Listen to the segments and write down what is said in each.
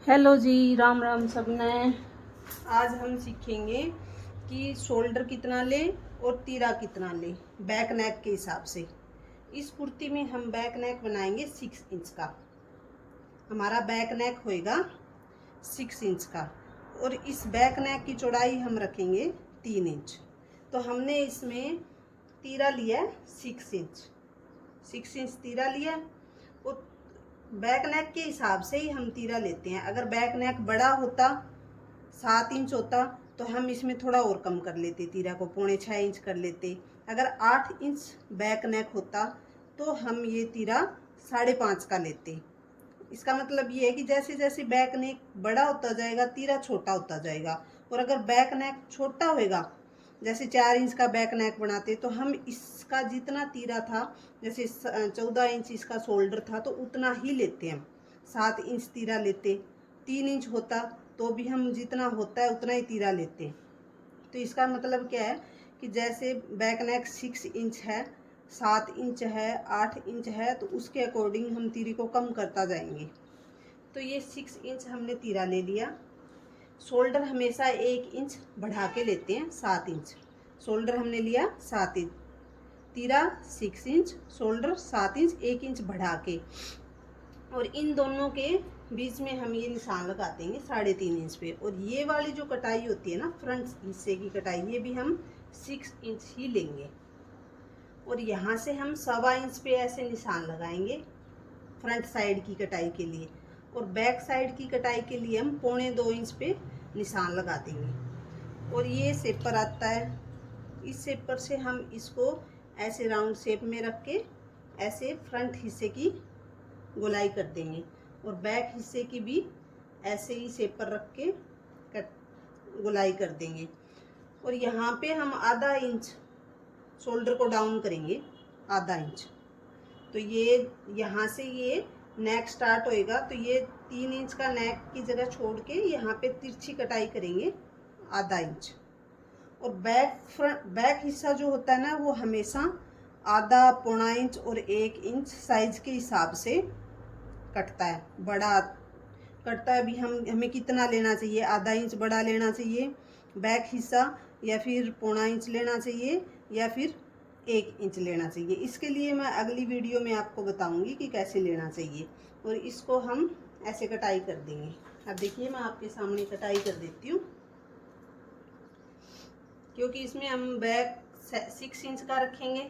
Hello जी, राम राम सबने। आज हम सीखेंगे कि शोल्डर कितना ले और तीरा कितना ले बैक नेक के हिसाब से। इस कुर्ती में हम बैक नेक बनाएंगे 6 इंच का। हमारा बैक नेक होएगा 6 इंच का और इस बैक नेक की चौड़ाई हम रखेंगे 3 इंच। तो हमने इसमें तीरा लिया है 6 इंच, 6 इंच तीरा लिया और बैक नेक के हिसाब से ही हम तीरा लेते हैं। अगर बैक नेक बड़ा होता 7 इंच होता तो हम इसमें थोड़ा और कम कर लेते, तीरा को 6.25 इंच कर लेते। अगर 8 इंच बैक नेक होता तो हम ये तीरा 5.5 का लेते। इसका मतलब ये है कि जैसे जैसे बैक नेक बड़ा होता जाएगा तीरा छोटा होता जाएगा। और अगर बैक नेक छोटा होएगा, जैसे 4 इंच का बैक नेक बनाते तो हम इसका जितना तीरा था, जैसे 14 इंच इसका शोल्डर था तो उतना ही लेते हम। 7 इंच तीरा लेते। 3 इंच होता तो भी हम जितना होता है उतना ही तीरा लेते। तो इसका मतलब क्या है कि जैसे बैक नेक 6 इंच है, 7 इंच है, 8 इंच है, तो उसके अकॉर्डिंग हम तीरे को कम करता जाएंगे। तो ये 6 इंच हमने तीरा ले लिया। शोल्डर हमेशा 1 इंच बढ़ा के लेते हैं, 7 इंच। शोल्डर हमने लिया 7 इंच, तीरा 6 इंच, शोल्डर 7 इंच, 1 इंच बढ़ा के। और इन दोनों के बीच में हम ये निशान लगा देंगे 3.5 इंच पे। और ये वाली जो कटाई होती है ना, फ्रंट हिस्से की कटाई, ये भी हम 6 इंच ही लेंगे। और यहाँ से हम 1.25 इंच पे ऐसे निशान लगाएंगे फ्रंट साइड की कटाई के लिए। और बैक साइड की कटाई के लिए हम 2.25 इंच पे निशान लगा देंगे। और ये शेपर आता है, इस शेपर से हम इसको ऐसे राउंड शेप में रख के ऐसे फ्रंट हिस्से की गोलाई कर देंगे। और बैक हिस्से की भी ऐसे ही शेप पर रख के गोलाई कर देंगे। और यहाँ पे हम आधा इंच शोल्डर को डाउन करेंगे, आधा इंच। तो ये यहाँ से ये नेक स्टार्ट होएगा, तो ये 3 इंच का नेक की जगह छोड़ के यहाँ पे तिरछी कटाई करेंगे आधा इंच। और बैक हिस्सा जो होता है ना, वो हमेशा आधा, 1.25 इंच और 1 इंच साइज के हिसाब से कटता है, बड़ा कटता है। अभी हमें कितना लेना चाहिए, आधा इंच बड़ा लेना चाहिए बैक हिस्सा, या फिर 1.25 इंच लेना चाहिए, या फिर 1 इंच लेना चाहिए। इसके लिए मैं अगली वीडियो में आपको बताऊंगी कि कैसे लेना चाहिए। और इसको हम ऐसे कटाई कर देंगे। अब देखिए, मैं आपके सामने कटाई कर देती हूँ, क्योंकि इसमें हम बैक 6 इंच का रखेंगे।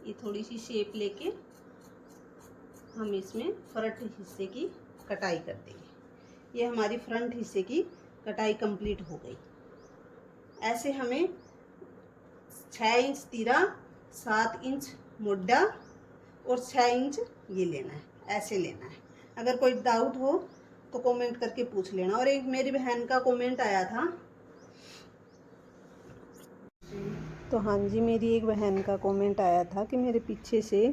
ये थोड़ी सी शेप लेके हम इसमें फ्रंट हिस्से की कटाई कर देंगे। ये हमारी फ्रंट हिस्से की कटाई कंप्लीट हो गई। ऐसे हमें 6 इंच तीरा, 7 इंच मुड्डा और 6 इंच ये लेना है, ऐसे लेना है। अगर कोई डाउट हो तो कमेंट करके पूछ लेना। और एक मेरी बहन का कमेंट आया था, तो हाँ जी, मेरी एक बहन का कमेंट आया था कि मेरे पीछे से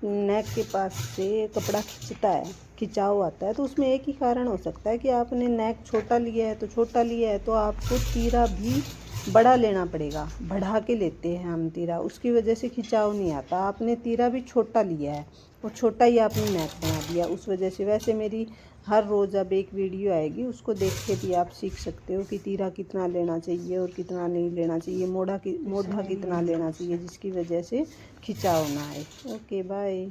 नेक के पास से कपड़ा खिंचता है, खिंचाव आता है। तो उसमें एक ही कारण हो सकता है कि आपने नेक छोटा लिया है, तो छोटा लिया है तो आपको तीरा भी बड़ा लेना पड़ेगा। बढ़ा के लेते हैं हम तीरा, उसकी वजह से खिंचाव नहीं आता। आपने तीरा भी छोटा लिया है और छोटा ही आपने नेक बना दिया, उस वजह से। वैसे मेरी हर रोज़ अब एक वीडियो आएगी, उसको देख के भी आप सीख सकते हो कि तीरा कितना लेना चाहिए और कितना नहीं लेना चाहिए, मोढ़ा कितना लेना चाहिए, जिसकी वजह से खिंचाव ना आए। Okay, bye.